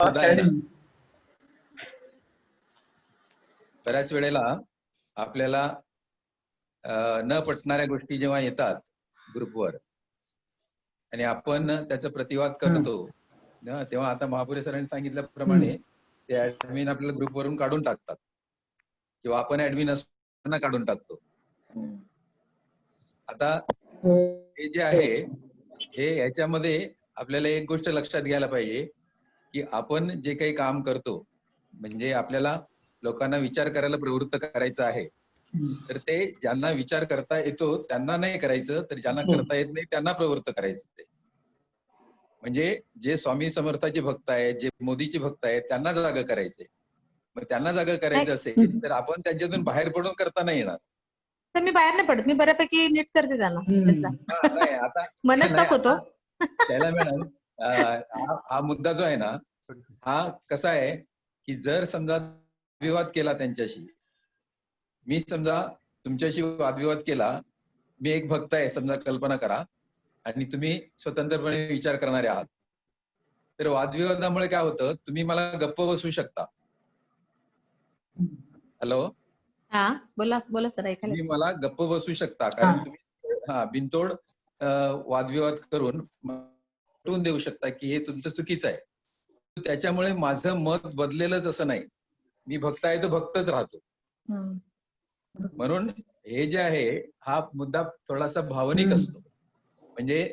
सुद्धा आहे ना, बऱ्याच वेळेला आपल्याला न पटणाऱ्या गोष्टी जेव्हा येतात ग्रुपवर आणि आपण त्याचा प्रतिवाद करतो ना, तेव्हा आता महापुरे सरांनी सांगितल्याप्रमाणे ते ऍडमिन आपल्याला ग्रुपवरून काढून टाकतात किंवा आपण ऍडमिन असताना काढून टाकतो. आता हे जे आहे हे याच्यामध्ये आपल्याला एक गोष्ट लक्षात घ्यायला पाहिजे की आपण जे काही काम करतो म्हणजे आपल्याला लोकांना विचार करायला प्रवृत्त करायचं आहे, तर ते ज्यांना विचार करता येतो त्यांना नाही करायचं, तर ज्यांना करता येत नाही त्यांना प्रवृत्त करायचं. ते म्हणजे जे स्वामी समर्थाचे भक्त आहेत, जे मोदीचे भक्त आहेत त्यांना जागा करायचे. मग त्यांना जागा करायचं असेल तर आपण त्यांच्यातून बाहेर पडून करता नाही येणार. तर मी बाहेर नाही पडत, मी बऱ्यापैकी नीट करते त्यांना. नाही आता मनस्ताप होतो. त्याला मॅडम हा मुद्दा जो आहे ना, हा कसा आहे की जर समजा वादविवाद केला त्यांच्याशी, मी समजा तुमच्याशी वादविवाद केला, मी एक भक्त आहे समजा, कल्पना करा, आणि तुम्ही स्वतंत्रपणे विचार करणारे आहात, तर वादविवादामुळे काय होतं, तुम्ही मला गप्प बसवू शकता. हॅलो, हा बोला बोला सर, ऐकायला तुम्ही मला गप्प बसवू शकता कारण तुम्ही बिनतोड वादविवाद करून पटवून देऊ शकता की हे तुमचं चुकीचं आहे. त्याच्यामुळे माझं मत बदलेलंच असं नाही. मी भक्त आहे तो भक्तच राहतो. म्हणून हे जे आहे हा मुद्दा थोडासा भावनिक असतो. म्हणजे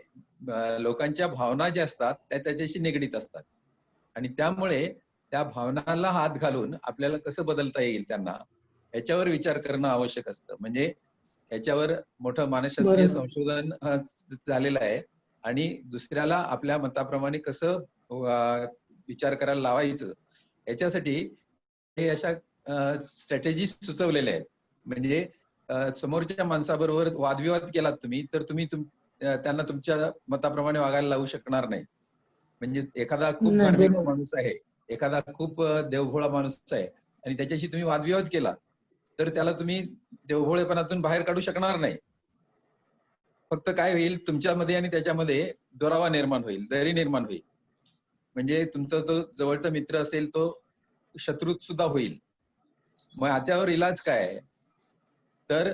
लोकांच्या भावना ज्या असतात त्या त्याच्याशी निगडीत असतात आणि त्यामुळे त्या भावनाला हात घालून आपल्याला कसं बदलता येईल त्यांना, याच्यावर विचार करणं आवश्यक असतं. म्हणजे याच्यावर मोठं मानसशास्त्रीय संशोधन झालेलं आहे आणि दुसऱ्याला आपल्या मताप्रमाणे कसं विचार करायला लावायचं याच्यासाठी हे अशा स्ट्रॅटेजी सुचवलेल्या आहेत. म्हणजे समोरच्या माणसाबरोबर वादविवाद केलात तुम्ही तर तुम्ही त्यांना तुमच्या मताप्रमाणे वागायला लावू शकणार नाही. म्हणजे एखादा खूप धार्मिक माणूस आहे, एखादा खूप देवभोळा माणूस आहे आणि त्याच्याशी तुम्ही वादविवाद केला तर त्याला तुम्ही देवभोळेपणातून बाहेर काढू शकणार नाही. फक्त काय होईल, तुमच्यामध्ये आणि त्याच्यामध्ये दुरावा निर्माण होईल, दरी निर्माण होईल. म्हणजे तुमचा तो जवळचा मित्र असेल तो शत्रू सुद्धा होईल. मग याच्यावर इलाज काय आहे, तर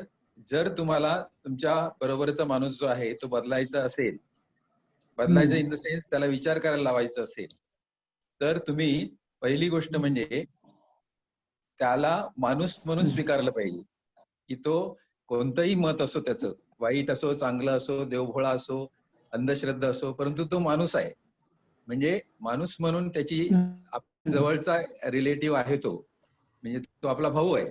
जर तुम्हाला तुमच्या बरोबरचा माणूस जो आहे तो बदलायचा असेल, बदलायचं इन द सेन्स त्याला विचार करायला लावायचं असेल, तर तुम्ही पहिली गोष्ट म्हणजे त्याला माणूस म्हणून स्वीकारलं पाहिजे की तो कोणतंही मत असो, त्याचं वाईट असो, चांगलं असो, देवभोळा असो, अंधश्रद्धा असो, परंतु तो माणूस आहे. म्हणजे माणूस म्हणून त्याची जवळचा रिलेटिव्ह आहे तो, म्हणजे तो आपला भाऊ आहे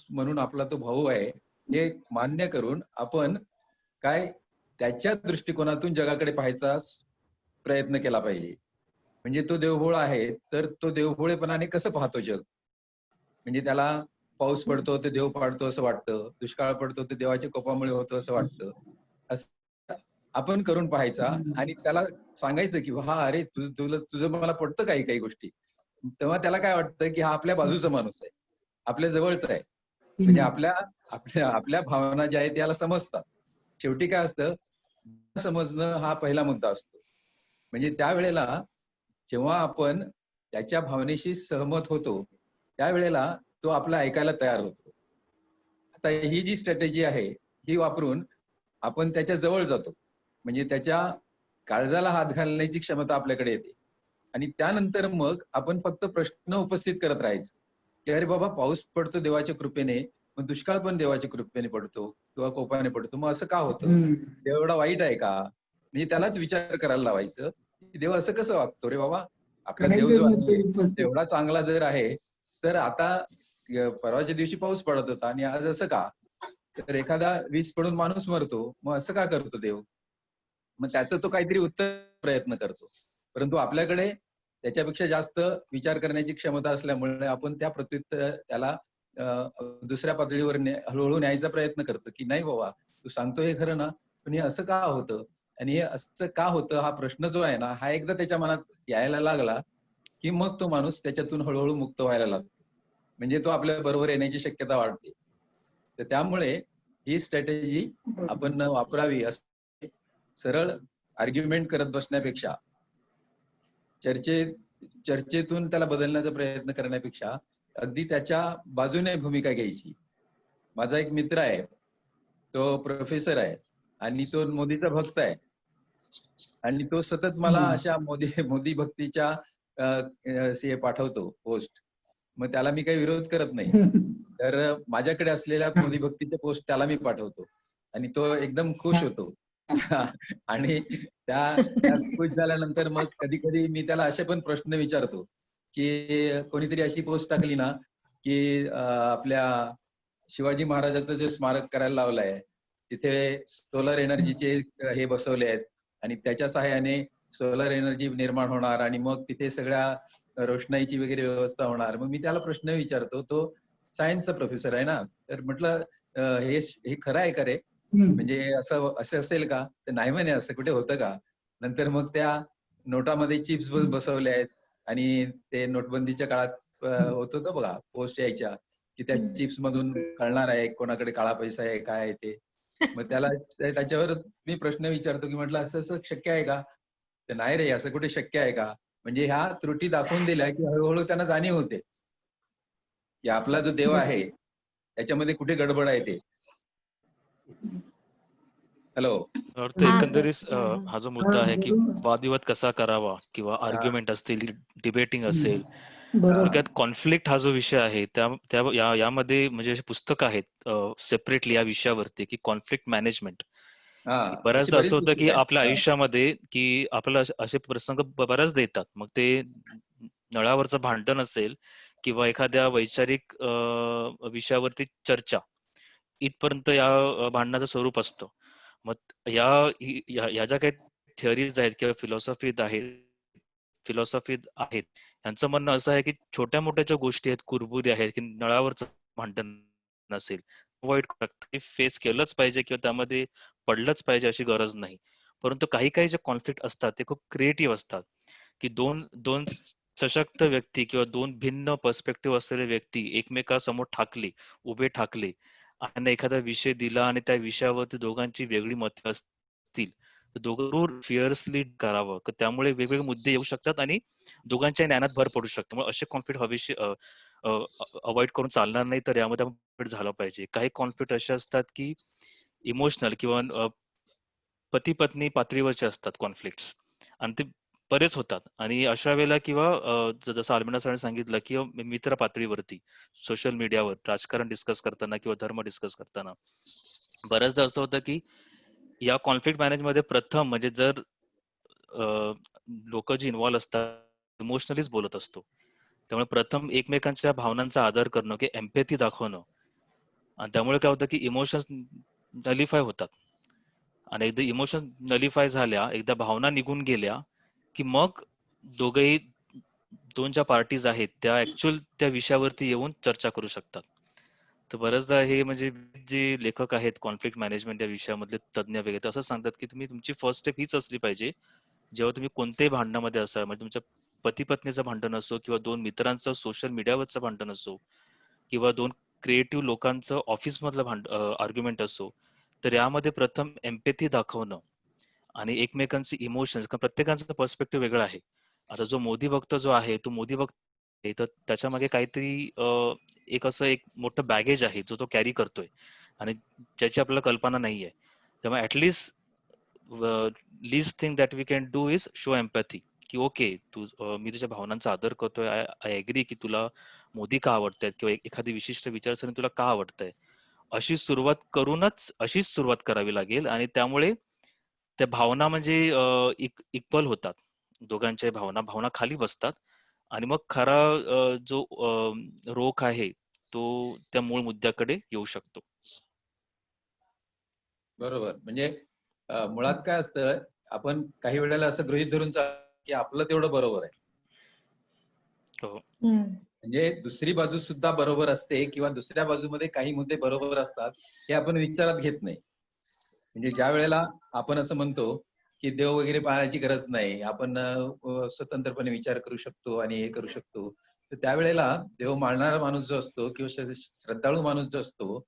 म्हणून आपला तो भाऊ आहे हे मान्य करून आपण काय त्याच्या दृष्टिकोनातून जगाकडे पाहायचा प्रयत्न केला पाहिजे. म्हणजे तो देवभोळा आहे तर तो देवभोळेपणाने कसं पाहतो जग, म्हणजे त्याला पाऊस पडतो ते देव पाडतो असं वाटतं, दुष्काळ पडतो ते देवाच्या कोपामुळे होतो असं वाटतं, असं आपण करून पाहायचा आणि त्याला सांगायचं की हा अरे तुझं मला पडतं काही काही गोष्टी. तेव्हा त्याला काय वाटतं की हा आपल्या बाजूचा माणूस आहे, आपल्या जवळचा आहे. म्हणजे आपल्या आपल्या आपल्या भावना ज्या आहेत त्याला समजतात. शेवटी काय असतं, समजणं हा पहिला मुद्दा असतो. म्हणजे त्यावेळेला जेव्हा आपण त्याच्या भावनेशी सहमत होतो त्यावेळेला तो आपला ऐकायला तयार होतो. आता ही जी स्ट्रॅटेजी आहे ही वापरून आपण त्याच्या जवळ जातो, म्हणजे त्याच्या काळजाला हात घालण्याची क्षमता आपल्याकडे येते आणि त्यानंतर मग आपण फक्त प्रश्न उपस्थित करत राहायचं की अरे बाबा पाऊस पडतो देवाच्या कृपेने, मग दुष्काळ पण देवाच्या कृपेने पडतो किंवा कोपाने पडतो, मग असं का होतं, देव एवढा वाईट आहे का? म्हणजे त्यालाच विचार करायला लावायचं की देव असं कसं वागतो रे बाबा, आपला देव जो आहे एवढा चांगला जर आहे तर आता परवाच्या दिवशी पाऊस पडत होता आणि आज असं का, तर एखादा वीज पडून माणूस मरतो, मग असं का करतो देव? मग त्याचं तो काहीतरी उत्तर प्रयत्न करतो. परंतु आपल्याकडे त्याच्यापेक्षा जास्त विचार करण्याची क्षमता असल्यामुळे आपण त्या त्याला दुसऱ्या पातळीवर हळूहळू न्यायचा प्रयत्न करतो की नाही बाबा तू सांगतो हे खरं ना, पण हे असं का होतं आणि हे असं का होतं हा प्रश्न जो आहे ना, हा एकदा त्याच्या मनात यायला लागला की मग तो माणूस त्याच्यातून हळूहळू मुक्त व्हायला लागतो. म्हणजे तो आपल्या बरोबर येण्याची शक्यता वाढते. तर त्यामुळे ही स्ट्रॅटेजी आपण वापरावी. असं सरळ आर्ग्युमेंट करत बसण्यापेक्षा चर्चेत चर्चेतून त्याला बदलण्याचा प्रयत्न करण्यापेक्षा अगदी त्याच्या बाजूने भूमिका घ्यायची. माझा एक मित्र आहे, तो प्रोफेसर आहे आणि तो मोदीचा भक्त आहे आणि तो सतत मला अशा मोदी भक्तीच्या हे पाठवतो पोस्ट. मग त्याला मी काही विरोध करत नाही. तर माझ्याकडे असलेल्या मोदी भक्तीचे पोस्ट त्याला मी पाठवतो आणि तो एकदम खुश होतो. आणि त्या खुश झाल्यानंतर मग कधी कधी मी त्याला असे पण प्रश्न विचारतो की कोणीतरी अशी पोस्ट टाकली ना की आपल्या शिवाजी महाराजांचं जे स्मारक करायला लावलंय तिथे सोलर एनर्जीचे हे बसवले आहेत आणि त्याच्या सहाय्याने सोलर एनर्जी निर्माण होणार आणि मग तिथे सगळ्या रोषणाईची वगैरे व्यवस्था होणार. मग मी त्याला प्रश्न विचारतो, तो सायन्सचा प्रोफेसर आहे ना, तर म्हटलं हे खरं आहे का रे? म्हणजे असं असेल का? तर नाही म्हणे, असं कुठे होतं का? नंतर मग त्या नोटामध्ये चिप्स बसवले आहेत आणि ते नोटबंदीच्या काळात होत होतं बघा, पोस्ट यायच्या की त्या चिप्स मधून कळणार आहे कोणाकडे काळा पैसा आहे काय आहे ते. मग त्याच्यावर मी प्रश्न विचारतो की म्हटलं असं असं शक्य आहे का? तर नाही रे, असं कुठे शक्य आहे का? म्हणजे ह्या त्रुटी दाखवून दिल्या की हळूहळू त्यांना जाणीव होते की आपला जो देव आहे त्याच्यामध्ये कुठे गडबड आहे ते. हॅलो. अर्थ एकंदरीत हा जो मुद्दा आहे की वादविवाद कसा करावा किंवा आर्ग्युमेंट असतील, डिबेटिंग असेल, थोडक्यात कॉन्फ्लिक्ट हा जो विषय आहे यामध्ये म्हणजे अशी पुस्तकं आहेत सेपरेटली या विषयावरती की कॉन्फ्लिक्ट मॅनेजमेंट. बऱ्याचदा असं होतं की आपल्या आयुष्यामध्ये की आपल्याला असे प्रसंग बऱ्याचदा येतात. मग ते नळावरचं भांडण असेल किंवा एखाद्या वैचारिक विषयावरती चर्चा, इथपर्यंत या भांडणाचं स्वरूप असतं. मग या ज्या काही थिअरीज आहेत किंवा फिलॉसॉफी आहेत, यांचं म्हणणं असं आहे की छोट्या मोठ्या ज्या गोष्टी आहेत, कुरबुरी आहेत की नळावरचं भांडण नसेल, अवॉइड फेस केलंच पाहिजे किंवा त्यामध्ये पडलंच पाहिजे अशी गरज नाही. परंतु काही काही जे कॉन्फ्लिक्ट असतात ते खूप क्रिएटिव्ह असतात की दोन सशक्त व्यक्ती किंवा दोन भिन्न पर्स्पेक्टिव्ह असलेले व्यक्ती एकमेकासमोर उभे ठाकले आणि एखादा विषय दिला आणि त्या विषयावरती दोघांची वेगळी मतं असतील तर दोघं फिअर्सली करावं. त्यामुळे वेगवेगळे मुद्दे येऊ शकतात आणि दोघांच्या ज्ञानात भर पडू शकतो. मग असे कॉन्फ्लिक्ट हवेशी अवॉइड करून चालणार नाही. तर यामध्ये आपण झालं पाहिजे. काही कॉन्फ्लिक्ट असे असतात की इमोशनल किंवा पती पत्नी पातळीवरचे असतात कॉन्फ्लिक्ट्स आणि ते बरेच होतात. आणि अशा वेळेला किंवा जसं अल्मेडा सरांनी सांगितलं की मित्र पातळीवरती सोशल मीडियावर राजकारण डिस्कस करताना किंवा धर्म डिस्कस करताना बऱ्याचदा असं होतं की या कॉन्फ्लिक्ट मॅनेजमध्ये प्रथम म्हणजे जर लोक जी इन्व्हॉल्व असतात इमोशनलीच बोलत असतो, त्यामुळे प्रथम एकमेकांच्या भावनांचा आदर करणं की एम्पॅथी दाखवणं. आणि त्यामुळे काय होतं की इमोशन्स नलिफाय होतात आणि एकदा इमोशन नलिफाय झाल्या, एकदा भावना निघून गेल्या की मग दोघही दोन ज्या पार्टीज आहेत त्या ऍक्च्युअल त्या विषयावरती येऊन चर्चा करू शकतात. तर बऱ्याचदा हे म्हणजे जे लेखक आहेत कॉन्फ्लिक्ट मॅनेजमेंट या विषयामधले तज्ज्ञ वगैरे असं सांगतात की तुमची फर्स्ट स्टेप हीच असली पाहिजे जेव्हा तुम्ही कोणत्याही भांडणामध्ये असाल, म्हणजे तुमच्या पती पत्नीचं भांडण असो किंवा दोन मित्रांचं सोशल मीडियावरचं भांडण असो किंवा दोन क्रिएटिव्ह लोकांचं ऑफिस मधलं आर्ग्युमेंट असो, तर यामध्ये प्रथम एम्पॅथी दाखवणं आणि एकमेकांचे इमोशन्स, कारण प्रत्येकाचा पर्स्पेक्टिव्ह वेगळा आहे. आता जो मोदी भक्त जो आहे तो मोदी भक्त आहे, तर त्याच्या मागे काहीतरी एक मोठं बॅगेज आहे जो तो कॅरी करतोय आणि ज्याची आपल्याला कल्पना नाहीये. त्यामुळे at least least thing that we can do is show empathy की ओके मी तुझ्या भावनांचा आदर करतोय, आय एग्री की तुला मोदी का आवडतायत किंवा एखादी विशिष्ट विचारसरणी तुला का आवडतंय. अशीच सुरुवात करावी लागेल आणि त्यामुळे त्या भावना म्हणजे इक्वल होतात. दोघांच्या भावना खाली बसतात आणि मग खरा जो रोख आहे तो त्या मूळ मुद्द्याकडे येऊ शकतो. बरोबर. म्हणजे मुळात काय असतं, आपण काही वेळेला असं गृहीत धरून की आपलं तेवढं बरोबर आहे. हो. म्हणजे दुसरी बाजू सुद्धा बरोबर असते किंवा दुसऱ्या बाजूमध्ये काही मुद्दे बरोबर असतात हे आपण विचारात घेत नाही. म्हणजे ज्या वेळेला आपण असं म्हणतो की देव वगैरे पाहण्याची गरज नाही, आपण स्वतंत्रपणे विचार करू शकतो आणि हे करू शकतो, तर त्यावेळेला देव मानणारा माणूस जो असतो किंवा श्रद्धाळू माणूस जो असतो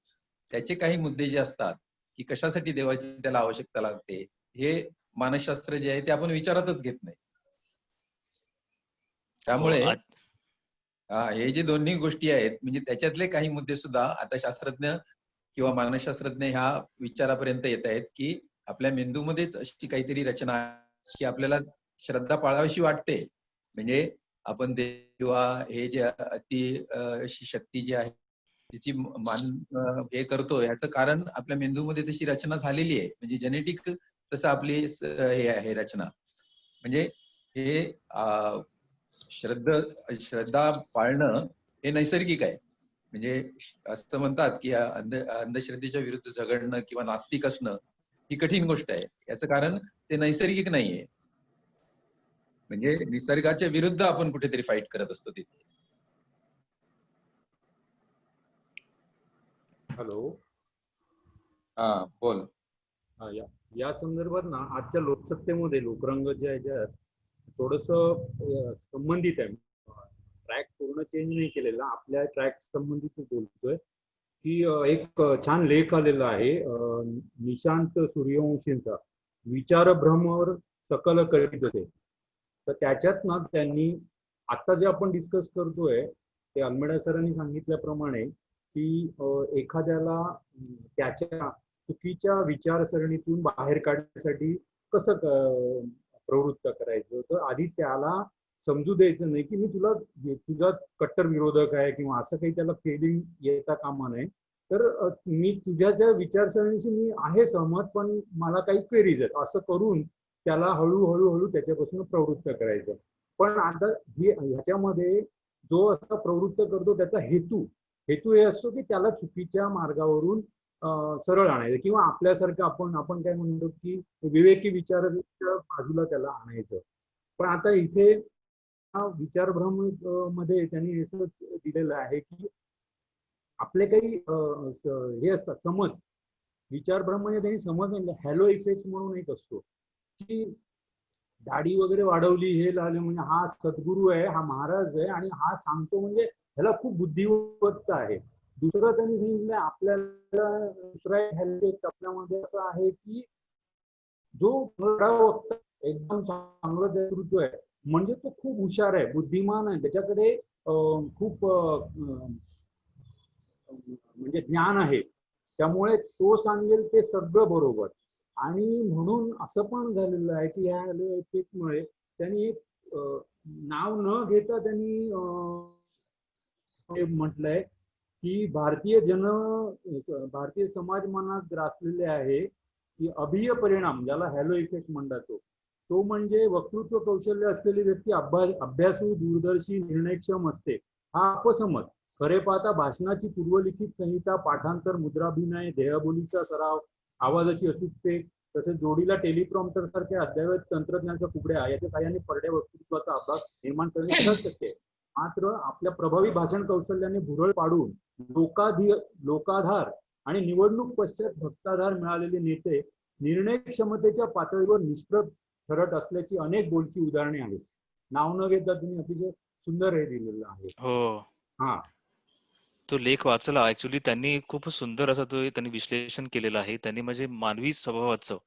त्याचे काही मुद्दे जे असतात की कशासाठी देवाची त्याला आवश्यकता लागते, हे मानसशास्त्र जे आहे ते आपण विचारातच घेत नाही. त्यामुळे आज हे जे दोन्ही गोष्टी आहेत म्हणजे त्याच्यातले काही मुद्दे सुद्धा आता शास्त्रज्ञ किंवा मानसशास्त्रज्ञ ह्या विचारापर्यंत येत आहेत की आपल्या मेंदूमध्येच अशी काहीतरी रचना आहे की आपल्याला श्रद्धा पाळावीशी वाटते. म्हणजे आपण किंवा हे जे अति अशी शक्ती जी आहे तिची हे करतो याचं कारण आपल्या मेंदूमध्ये तशी रचना झालेली आहे. म्हणजे जेनेटिक तसं आपली हे आहे रचना. म्हणजे हे श्रद्धा पाळणं हे नैसर्गिक आहे. म्हणजे असं म्हणतात की अंधश्रद्धेच्या विरुद्ध झगडणं किंवा नास्तिक असणं ही कठीण गोष्ट आहे. याचं कारण ते नैसर्गिक नाहीये. म्हणजे निसर्गाच्या विरुद्ध आपण कुठेतरी फाईट करत असतो तिथे. हॅलो. हा बोल. या संदर्भात ना आजच्या लोकसत्तेमध्ये लोकरंगच्या ह्याच्यात थोडस संबंधित आहे. ट्रॅक पूर्ण चेंज नाही केलेला, आपल्या ट्रॅक संबंधित बोलतोय की एक छान लेख आलेला आहे निशांत सूर्यवंशींचा, विचारभ्रमवर सकल करीत असे. तर त्याच्यात ना त्यांनी आता जे आपण डिस्कस करतोय ते अल्मेडा सरांनी सांगितल्याप्रमाणे की एखाद्याला त्याच्या चुकीच्या विचारसरणीतून बाहेर काढण्यासाठी कसं प्रवृत्त करायचं. तर आधी त्याला समजू द्यायचं नाही की मी तुझा कट्टर विरोधक आहे किंवा असं काही त्याला फिलिंग येता कामा नये. तर मी तुझ्या ज्या विचारसरणीशी मी आहे सहमत, पण मला काही क्वेरीज आहेत असं करून त्याला हळूहळू त्याच्यापासून प्रवृत्त करायचं. पण आता ह्याच्यामध्ये जो असा प्रवृत्त करतो त्याचा हेतू हे असतो की त्याला चुकीच्या मार्गावरून सरळ आणायचं किंवा आपल्यासारखं आपण काय म्हणतो की विवेकी विचाराच्या बाजूला त्याला आणायचं. पण आता इथे विचारभ्रम मध्ये त्यांनी असं दिलेलं आहे की आपले काही हे असतात समज. विचारभ्रम म्हणजे त्यांनी समज हॅलो इफेक्ट म्हणून एक असतो की दाढी वगैरे वाढवली हे लावले म्हणजे हा सद्गुरू आहे, हा महाराज आहे आणि हा सांगतो म्हणजे ह्याला खूप बुद्धिमत्ता आहे. दुसरं त्यांनी सांगितलं आपल्याला दुसरा हेल्थ आपल्यामध्ये असं आहे की जो एकदम चांगलं नेतृत्व आहे म्हणजे तो खूप हुशार आहे, बुद्धिमान आहे, त्याच्याकडे खूप म्हणजे ज्ञान आहे, त्यामुळे तो सांगेल ते सगळं बरोबर. आणि म्हणून असं पण झालेलं आहे की ह्या इफेक्टमुळे त्यांनी एक नाव न घेता त्यांनी म्हटलंय की भारतीय समाज मनात ग्रासलेले आहे की अभिय परिणाम ज्याला हॅलो इफेक्ट म्हणतात तो म्हणजे वक्तृत्व कौशल्य असलेली व्यक्ती अभ्यासू, दूरदर्शी, निर्णयक्षम असते हा अपसमज. खरे पाहता भाषणाची पूर्वलिखित संहिता, पाठांतर, मुद्राभिनय, देहबोलीचा सराव, आवाजाची अचूकते तसेच जोडीला टेलिप्रॉम्प्टर सारख्या अद्ययावत तंत्रज्ञानाच्या कुबड्या याच्या साहाय्याने परड्या वक्तृत्वाचा अभ्यास निर्माण करणे सहज शक्य आहे. मात्र आपल्या प्रभावी भाषण कौशल्याने भुरळ पाडून लोकाधार आणि निवडणूक पश्चात भक्ताधार मिळालेले नेते निर्णय क्षमतेच्या पातळीवर निष्प्रभ ठरत असल्याची अनेक बोलकी उदाहरणे आहेत. नाव न घेता तुम्ही अतिशय सुंदर हे दिलेलं आहे. हो. हा, तो लेख वाचला ऍक्च्युली त्यांनी खूप सुंदर असं तो त्यांनी विश्लेषण केलेलं आहे. त्यांनी म्हणजे मानवी स्वभावाचं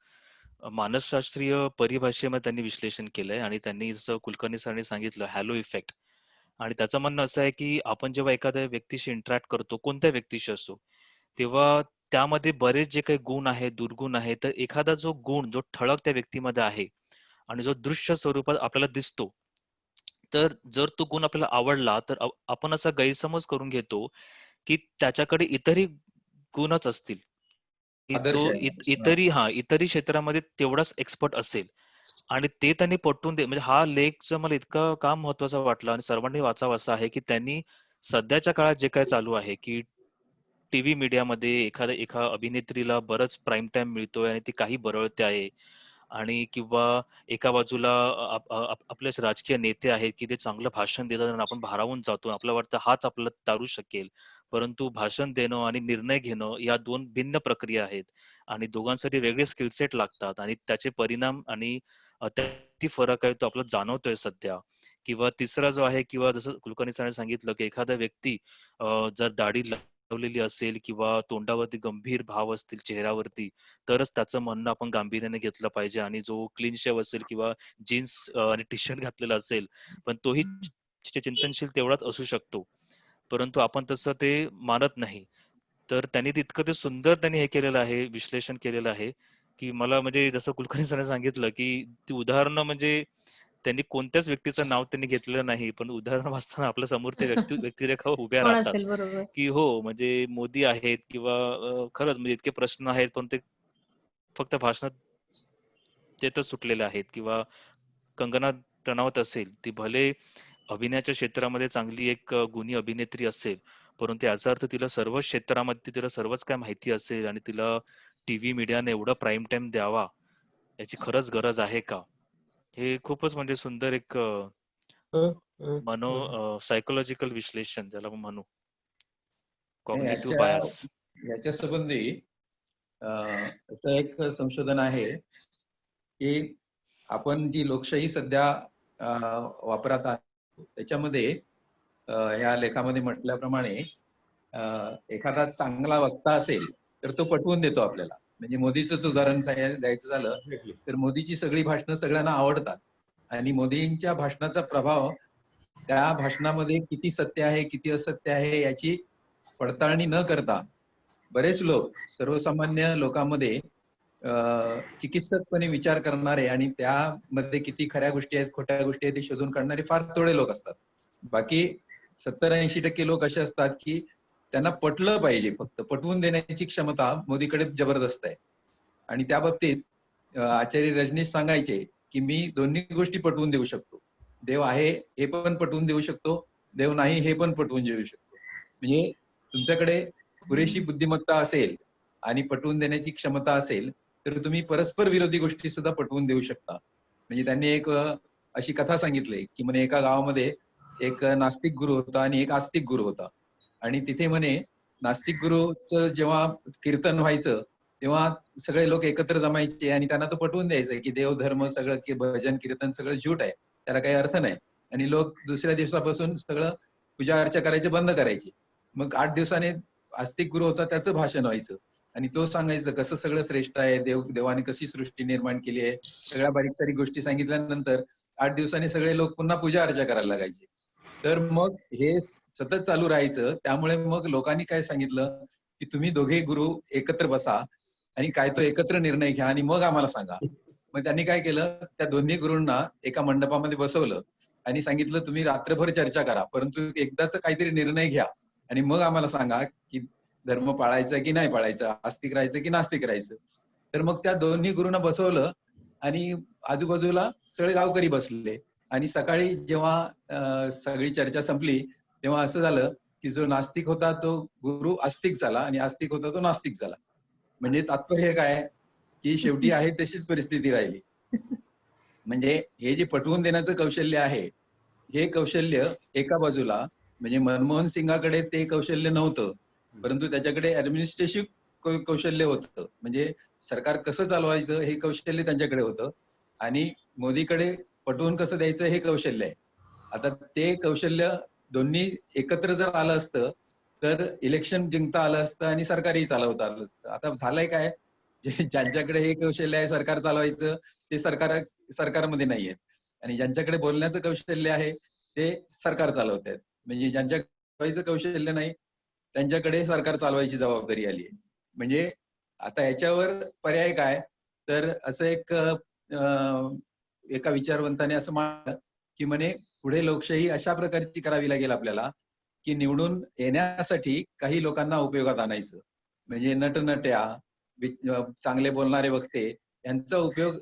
मानसशास्त्रीय परिभाषेमध्ये त्यांनी विश्लेषण केलंय आणि त्यांनी जसं कुलकर्णी सरांनी सांगितलं हॅलो इफेक्ट. आणि त्याचं म्हणणं असं आहे की आपण जेव्हा एखाद्या व्यक्तीशी इंटरॅक्ट करतो, कोणत्या व्यक्तीशी असो, तेव्हा त्यामध्ये बरेच जे काही गुण आहेत, दुर्गुण आहेत, तर एखादा जो गुण जो ठळक त्या व्यक्तीमध्ये आहे आणि जो दृश्य स्वरूपात आपल्याला दिसतो, तर जर तो गुण आपल्याला आवडला तर आपण असा गैरसमज करून घेतो की त्याच्याकडे इतरही गुणच असतील, की आदर्श तो आहे. इतरही क्षेत्रामध्ये तेवढाच एक्सपर्ट असेल. आणि ते त्यांनी पटवून दे म्हणजे हा लेख जो मला इतका का महत्वाचा वाटला आणि सर्वांनी वाचावा असा आहे की त्यांनी सध्याच्या काळात जे काय चालू आहे की टीव्ही मीडियामध्ये एका अभिनेत्रीला बरंच प्राईम टाइम मिळतोय आणि ती काही बरळते आहे आणि किंवा एका बाजूला आपले राजकीय नेते आहेत की ते चांगलं भाषण देतात आणि आपण भारावून जातो, आपल्याला वाटतं हाच आपल्याला तारू शकेल. परंतु भाषण देणं आणि निर्णय घेणं या दोन भिन्न प्रक्रिया आहेत आणि दोघांसाठी वेगळे स्किलसेट लागतात आणि त्याचे परिणाम आणि किती फरक आहे तो आपल्याला जाणवतोय सध्या. किंवा तिसरा जो आहे किंवा जसं कुलकर्णी सरांनी सांगितलं की एखादा व्यक्ती जर दाढी लावलेली असेल किंवा तोंडावरती गंभीर भाव असतील चेहऱ्यावरती, तरच त्याचं म्हणणं आपण गांभीर्याने घेतलं पाहिजे. आणि जो क्लीन शेव असेल किंवा जीन्स आणि टी शर्ट घातलेला असेल पण तोही चिंतनशील तेवढाच असू शकतो, परंतु आपण तसं ते मानत नाही. तर त्यांनी तितकं ते सुंदर त्यांनी हे केलेलं आहे, विश्लेषण केलेलं आहे, की मला म्हणजे जसं कुलकर्णी सरांनी सांगितलं, की ती उदाहरणं म्हणजे त्यांनी कोणत्याच व्यक्तीचं नाव त्यांनी घेतलेलं नाही, पण उदाहरण वाचताना आपल्या समोर ते व्यक्तिरेखा उभ्या कोण राहतात, असेल बरोबर. की हो म्हणजे मोदी आहेत किंवा खरंच म्हणजे इतके प्रश्न आहेत, पण ते फक्त भाषणात तेच सुटलेले आहेत. किंवा कंगना रनौत असेल, ती भले अभिनयाच्या क्षेत्रामध्ये चांगली एक गुणी अभिनेत्री असेल, परंतु याचा अर्थ तिला सर्वच क्षेत्रामध्ये तिला सर्वच काय माहिती असेल आणि तिला टीव्ही मीडियाने एवढा प्राईम टाइम द्यावा, याची खरंच गरज आहे का? हे खूपच म्हणजे सुंदर एक सायकोलॉजिकल विश्लेषण ज्याला आपण म्हणू, नाही, कॉग्निटिव्ह बायस. याच्या संबंधी असं एक संशोधन आहे की आपण जी लोकशाही सध्या वापरात आहोत त्याच्यामध्ये या लेखामध्ये म्हटल्याप्रमाणे एखादा चांगला वक्ता असेल तर तो पटवून देतो आपल्याला. म्हणजे मोदीचंच उदाहरण द्यायचं झालं तर मोदीची सगळी भाषणं सगळ्यांना आवडतात आणि मोदींच्या भाषणाचा प्रभाव त्या भाषणामध्ये किती सत्य आहे किती असत्य आहे याची पडताळणी न करता बरेच लोक, सर्वसामान्य लोकांमध्ये चिकित्सकपणे विचार करणारे आणि त्यामध्ये किती खऱ्या गोष्टी आहेत खोट्या गोष्टी आहेत ते शोधून काढणारे फार थोडे लोक असतात. बाकी 70-80% लोक असे असतात की त्यांना पटलं पाहिजे, फक्त पटवून देण्याची क्षमता मोदीकडे जबरदस्त आहे. आणि त्या बाबतीत आचार्य रजनीश सांगायचे की मी दोन्ही गोष्टी पटवून देऊ शकतो. देव आहे हे पण पटवून देऊ शकतो, देव नाही हे पण पटवून देऊ शकतो. म्हणजे तुमच्याकडे पुरेशी बुद्धिमत्ता असेल आणि पटवून देण्याची क्षमता असेल तर तुम्ही परस्पर विरोधी गोष्टी सुद्धा पटवून देऊ शकता. म्हणजे त्यांनी एक अशी कथा सांगितली की म्हणे एका गावामध्ये एक नास्तिक गुरु होता आणि एक आस्तिक गुरु होता. आणि तिथे म्हणे नास्तिक गुरुचं जेव्हा कीर्तन व्हायचं तेव्हा सगळे लोक एकत्र जमायचे आणि त्यांना तो पटवून द्यायचं की देव धर्म सगळं की भजन कीर्तन सगळं झूट आहे, त्याला काही अर्थ नाही. आणि लोक दुसऱ्या दिवसापासून सगळं पूजा अर्चा करायचे बंद करायचे. मग 8 दिवसाने आस्तिक गुरु होता त्याचं भाषण व्हायचं आणि तो सांगायचं कसं सगळं श्रेष्ठ आहे, देवाने कशी सृष्टी निर्माण केली आहे, सगळ्या बारीक सारीक गोष्टी सांगितल्यानंतर 8 दिवसांनी सगळे लोक पुन्हा पूजा अर्चा करायला लागायचे. तर मग हे सतत चालू राहायचं. त्यामुळे मग लोकांनी काय सांगितलं की तुम्ही दोघे गुरु एकत्र बसा आणि काय तो एकत्र निर्णय घ्या आणि मग आम्हाला सांगा. मग त्यांनी काय केलं, त्या दोन्ही गुरूंना एका मंडपामध्ये बसवलं आणि सांगितलं तुम्ही रात्रभर चर्चा करा, परंतु एकदाच काहीतरी निर्णय घ्या आणि मग आम्हाला सांगा की धर्म पाळायचा की नाही पाळायचा, आस्तिक राहायचं की नास्तिक राहायचं. तर मग त्या दोन्ही गुरूंना बसवलं आणि आजूबाजूला सगळे गावकरी बसले आणि सकाळी जेव्हा सगळी चर्चा संपली तेव्हा असं झालं की जो नास्तिक होता तो गुरु आस्तिक झाला आणि आस्तिक होता तो नास्तिक झाला. म्हणजे तात्पर्य काय की शेवटी आहे तशीच परिस्थिती राहिली. म्हणजे हे जे पटवून देण्याचं कौशल्य आहे हे कौशल्य एका बाजूला म्हणजे मनमोहन सिंगाकडे ते कौशल्य नव्हतं, परंतु त्याच्याकडे ऍडमिनिस्ट्रेटिव्ह कौशल्य होतं. म्हणजे सरकार कसं चालवायचं हे कौशल्य त्यांच्याकडे होतं आणि मोदीकडे पटवून कसं द्यायचं हे कौशल्य आहे. आता ते कौशल्य दोन्ही एकत्र जर आलं असतं तर इलेक्शन जिंकता आलं असतं आणि सरकारही चालवता आलं असतं. आता झालंय काय, ज्यांच्याकडे हे कौशल्य आहे सरकार चालवायचं ते सरकारमध्ये नाहीयेत आणि ज्यांच्याकडे बोलण्याचं कौशल्य आहे ते सरकार चालवत आहेत. म्हणजे ज्यांच्याकडे कौशल्य नाही त्यांच्याकडे सरकार चालवायची जबाबदारी आली आहे. म्हणजे आता ह्याच्यावर पर्याय काय, तर असं एका विचारवंताने असं मांडलं की म्हणे पुढे लोकशाही अशा प्रकारची करावी लागेल आपल्याला की निवडून येण्यासाठी काही लोकांना उपयोगात आणायचं. म्हणजे नटनट्या, चांगले बोलणारे वक्ते यांचा उपयोग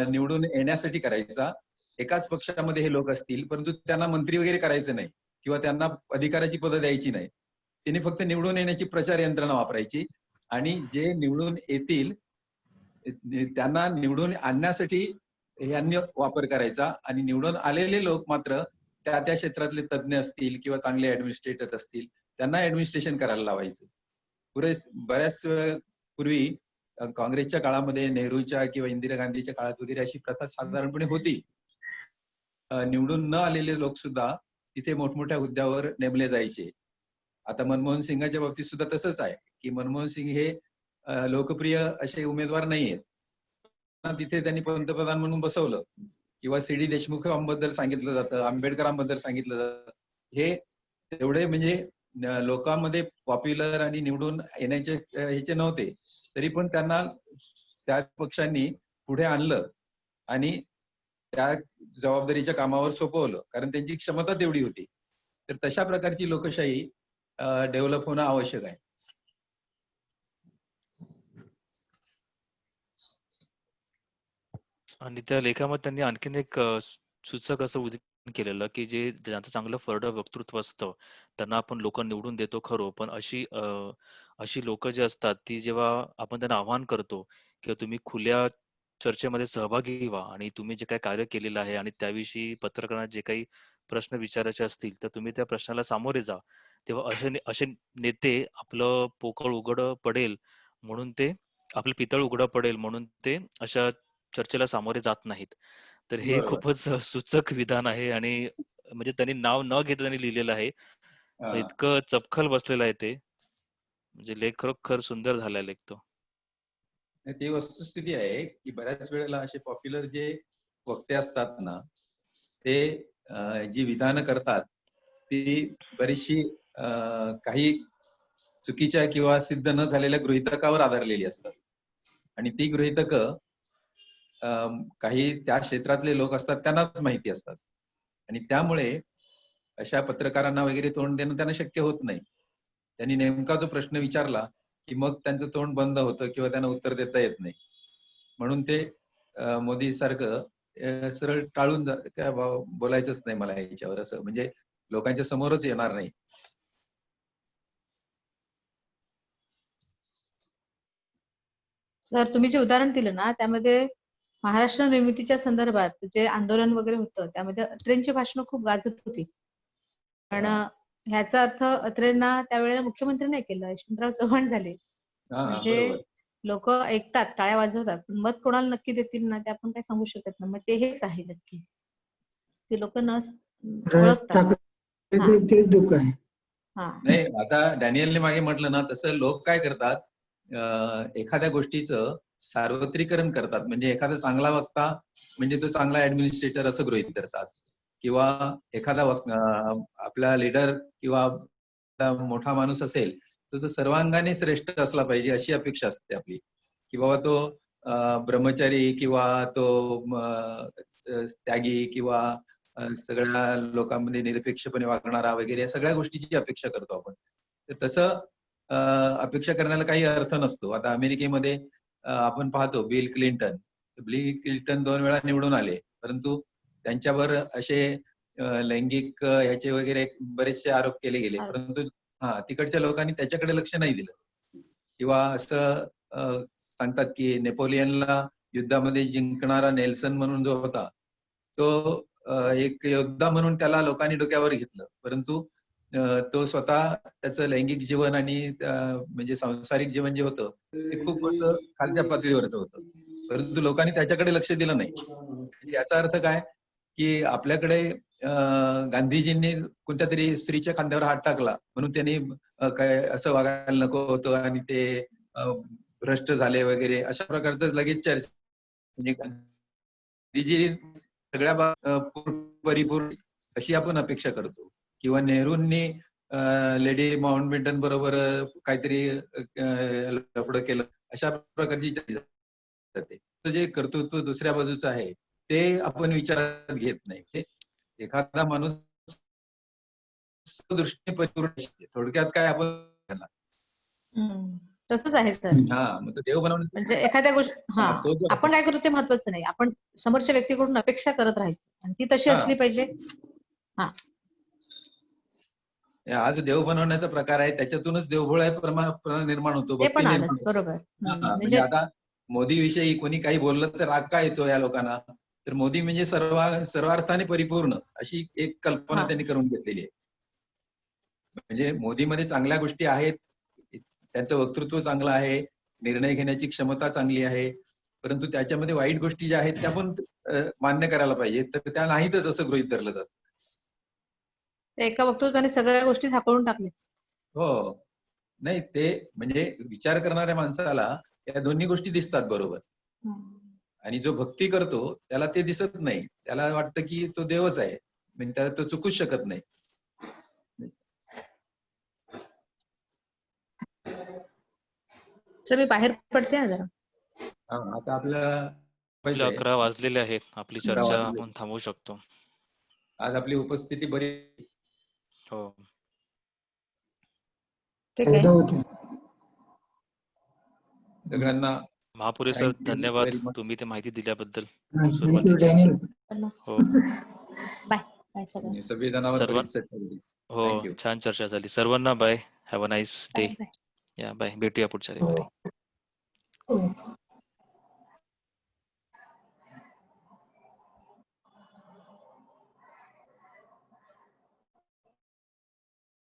निवडून येण्यासाठी करायचा. एकाच पक्षामध्ये हे लोक असतील परंतु त्यांना मंत्री वगैरे करायचं नाही किंवा त्यांना अधिकाराची पदं द्यायची नाही. त्यांनी फक्त निवडून येण्याची प्रचार यंत्रणा वापरायची आणि जे निवडून येतील त्यांना निवडून आणण्यासाठी यांनी वापर करायचा आणि निवडून आलेले लोक मात्र त्या त्या क्षेत्रातले तज्ज्ञ असतील किंवा चांगले ऍडमिनिस्ट्रेटर असतील त्यांना ऍडमिनिस्ट्रेशन करायला लावायचं. बऱ्याच पूर्वी काँग्रेसच्या काळामध्ये नेहरूच्या किंवा इंदिरा गांधीच्या काळात वगैरे अशी प्रथा साधारणपणे होती. निवडून न आलेले लोक सुद्धा तिथे मोठमोठ्या हुद्द्यावर नेमले जायचे. आता मनमोहन सिंगाच्या बाबतीत सुद्धा तसंच आहे की मनमोहन सिंग हे लोकप्रिय असे उमेदवार नाहीयेत. तिथे त्यांनी पंतप्रधान म्हणून बसवलं किंवा सी डी देशमुखांबद्दल सांगितलं जातं, आंबेडकरांबद्दल सांगितलं जातं. हे तेवढे म्हणजे लोकांमध्ये पॉप्युलर आणि निवडून येण्याचे ह्याचे नव्हते, तरी पण त्यांना त्या पक्षांनी पुढे आणलं आणि त्या जबाबदारीच्या कामावर सोपवलं, कारण त्यांची क्षमता तेवढी होती. तर तशा प्रकारची लोकशाही डेव्हलप होणं आवश्यक आहे. आणि त्या लेखामध्ये त्यांनी आणखीन एक सूचक असं उल्लेख केलेलं की जे ज्यांचं चांगलं फरडं वक्तृत्व असतं त्यांना आपण लोक निवडून देतो खरो, पण अशी लोक जे असतात ती जेव्हा आपण त्यांना आवाहन करतो किंवा तुम्ही खुल्या चर्चेमध्ये सहभागी व्हा आणि तुम्ही जे काही कार्य केलेलं आहे आणि त्याविषयी पत्रकारांना जे काही प्रश्न विचारायचे असतील तर तुम्ही त्या प्रश्नाला सामोरे जा, तेव्हा असे नेते आपलं पोकळ उघड पडेल म्हणून ते आपलं पितळ उघडं पडेल म्हणून ते अशा चर्चेला सामोरे जात नाहीत. तर हे बरोबर. खूपच सूचक विधान आहे आणि म्हणजे त्यांनी नाव न घेता त्यांनी लिहिलेलं आहे. पण हा. इतकं चपखल बसलेलं आहे ते, म्हणजे लेख खरोखर सुंदर झालाय लेख तो. ती वस्तुस्थिती आहे की बऱ्याच वेळेला असे पॉप्युलर जे वक्ते असतात ना, ते जी विधानं करतात ती बरीचशी काही चुकीच्या किंवा सिद्ध न झालेल्या गृहीतकावर आधारलेली असतात. आणि ती गृहीतकं काही त्या क्षेत्रातले लोक असतात त्यांनाच माहिती असतात. आणि त्यामुळे अशा पत्रकारांना वगैरे तोंड देणं त्यांना शक्य होत नाही. त्यांनी नेमका जो प्रश्न विचारला की मग त्यांचं तोंड बंद होतं किंवा त्यांना उत्तर देता येत नाही. म्हणून ते मोदी सारखं सरळ टाळून काय बोलायचंच नाही मला याच्यावर, असं म्हणजे लोकांच्या समोरच येणार नाही. सर तुम्ही जे उदाहरण दिलं ना त्यामध्ये महाराष्ट्र निर्मितीच्या संदर्भात जे आंदोलन वगैरे होतं त्यामध्ये अत्रेंची भाषणं खूप गाजत होती. पण ह्याचा अर्थ अत्रेंना त्यावेळेला मुख्यमंत्री नाही केलं, यशवंतराव चव्हाण झाले. म्हणजे बरोबर. लोक ऐकतात, टाळ्या वाजवतात, मत कोणाला नक्की देतील ना ते आपण काही सांगू शकत नाही. मग ते हेच आहे नक्की, ते लोक न ओळखतात. तेच दुःख आहे. नाही, आता डॅनियलने मागे म्हटलं ना तसं लोक काय करतात, एखाद्या गोष्टीचं सार्वत्रिकरण करतात. म्हणजे एखादा चांगला वक्ता म्हणजे तो चांगला ऍडमिनिस्ट्रेटर असं गृहीत करतात, किंवा एखादा आपला लीडर किंवा मोठा माणूस असेल तर तो सर्वांगाने श्रेष्ठ असला पाहिजे अशी अपेक्षा असते आपली, की बाबा तो ब्रह्मचारी किंवा तो त्यागी किंवा सगळ्या लोकांमध्ये निरपेक्षपणे वागणारा वगैरे या सगळ्या गोष्टीची अपेक्षा करतो आपण. तर तसं अपेक्षा करण्याला काही अर्थ नसतो. आता अमेरिकेमध्ये आपण पाहतो बिल क्लिंटन 2 वेळा निवडून आले, परंतु त्यांच्यावर असे लैंगिक ह्याचे वगैरे बरेचसे आरोप केले गेले, परंतु तिकडच्या लोकांनी त्याच्याकडे लक्ष नाही दिलं. किंवा असं सांगतात की नेपोलियनला युद्धामध्ये जिंकणारा नेल्सन म्हणून जो होता तो एक योद्धा म्हणून त्याला लोकांनी डोक्यावर घेतलं, परंतु तो स्वतः त्याचं लैंगिक जीवन आणि म्हणजे सांसारिक जीवन जे होतं ते खूप असं खालच्या पातळीवरच होतं, परंतु लोकांनी त्याच्याकडे लक्ष दिलं नाही. याचा अर्थ काय की आपल्याकडे गांधीजींनी कोणत्या तरी स्त्रीच्या खांद्यावर हात टाकला म्हणून त्यांनी काय असं वागायला नको होतं आणि ते भ्रष्ट झाले वगैरे अशा प्रकारचं लगेच चर्चा. म्हणजे गांधीजी सगळ्या परिपूर्ण अशी आपण अपेक्षा करतो, किंवा नेहरूंनी लेडी माउंटबॅटन बरोबर काहीतरी लफडं केलं अशा प्रकारची चर्चा जाते. जे कर्तृत्व दुसऱ्या बाजूचं आहे ते आपण विचारात घेत नाही. एखादा माणूस दृष्टी परिपूर्ण, थोडक्यात काय आपण तसंच आहे सर. मग तो देव बनवणं म्हणजे एखाद्या गोष्टी आपण काय करतो ते महत्वाचं नाही, आपण समोरच्या व्यक्तीकडून अपेक्षा करत राहायचं आणि ती तशी असली पाहिजे. हा जो देव बनवण्याचा प्रकार आहे त्याच्यातूनच देवभोळा निर्माण होतो. ते पण आलंच, बरोबर. म्हणजे आता मोदी विषयी कोणी काही बोललं तर राग का येतो या लोकांना, तर मोदी म्हणजे सर्वार्थाने परिपूर्ण अशी एक कल्पना त्यांनी करून घेतलेली आहे. म्हणजे मोदीमध्ये चांगल्या गोष्टी आहेत, त्यांचं वक्तृत्व चांगलं आहे, निर्णय घेण्याची क्षमता चांगली आहे, परंतु त्याच्यामध्ये वाईट गोष्टी ज्या आहेत त्या पण मान्य करायला पाहिजे, तर त्या नाहीतच असं गृहीत धरलं जातं. एका वक्तृत्वाने सगळ्या गोष्टी झाकळून टाकल्या. हो, नाही ते म्हणजे विचार करणाऱ्या माणसाला या दोन्ही गोष्टी दिसतात बरोबर, आणि जो भक्ती करतो त्याला ते दिसत नाही, त्याला वाटतं की तो देवच आहे, म्हणजे त्याला तो चुकूच शकत नाही. चल मी बाहेर पडते जरा. आता आपल्याला आपले 11 वाजलेले आहेत. आपली 11 चर्चा वाजले. आपण थांबवू शकतो. आज आपली उपस्थिती बरी, हो. ठीक आहे. फायदा होते. सगळ्यांना महापुरे सर, Thank you धन्यवाद very much. तुम्ही ते माहिती दिल्याबद्दल. थँक्यू सुरुवातीची. डॅनियल. हो. बाय बाय सगळ्यांना. संविधानावर सर्व- त्वरित चर्चा झाली. हो, Thank you. छान चर्चा झाली. सर्वांना bye. Have a nice day. Bye bye. या बाय. भेटूया पुढच्या रविवारी. हो.